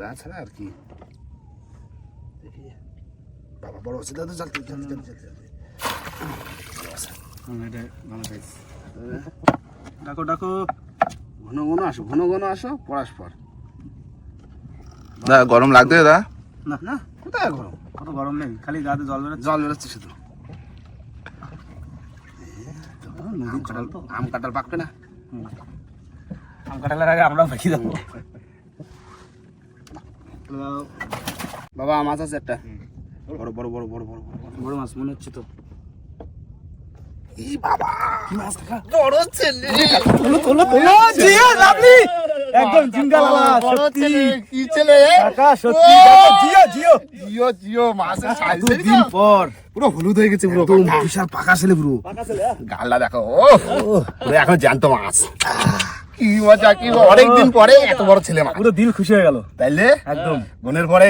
ব্যাস ছাড়া আর কি। দেখি বাবা বড় আছে, দাদা চল চল চল চল চল। ডাকো ডাকো, ঘন ঘন আসো, ঘন ঘন আসো, পরস্পর। দা গরম লাগবে দা? না না কোথায় গরম, কত গরম নেই, খালি গাতে জল বেরোচ্ছে। জল বেরোচ্ছে শুধু। নদীর জল তো। আম কাঁঠাল পাকবে না? আম কাঁঠালের আগে আমরাও পাখি যাবো। বাবা মাছ আছে একটা, বড় বড় বড় বড় বড় বড়। বড় মাছ মনে হচ্ছে তো। এই বাবা কি মাছ কাকা? বড় ছেলে, তোলো তোলো তোলো, জিও লাভলি, একদম জিঙ্গালালা। বড় সত্যি ছেলে, কি ছেলে কাকা, সত্যি দেখো, জিও জিও জিও জিও মাছের সাইজ দুদিন পর পুরো হলুদ হয়ে গেছে পুরো, একদম বিশাল পাকা ছেলে পুরো। গালটা দেখো, ও পুরো এখন জ্যান্ত মাছ। কি মজা, কি অনেকদিন পরে এত বড় ছেলে মাছ, পুরো দিল খুশি হয়ে গেল তাইলে একদম। বোনের পরে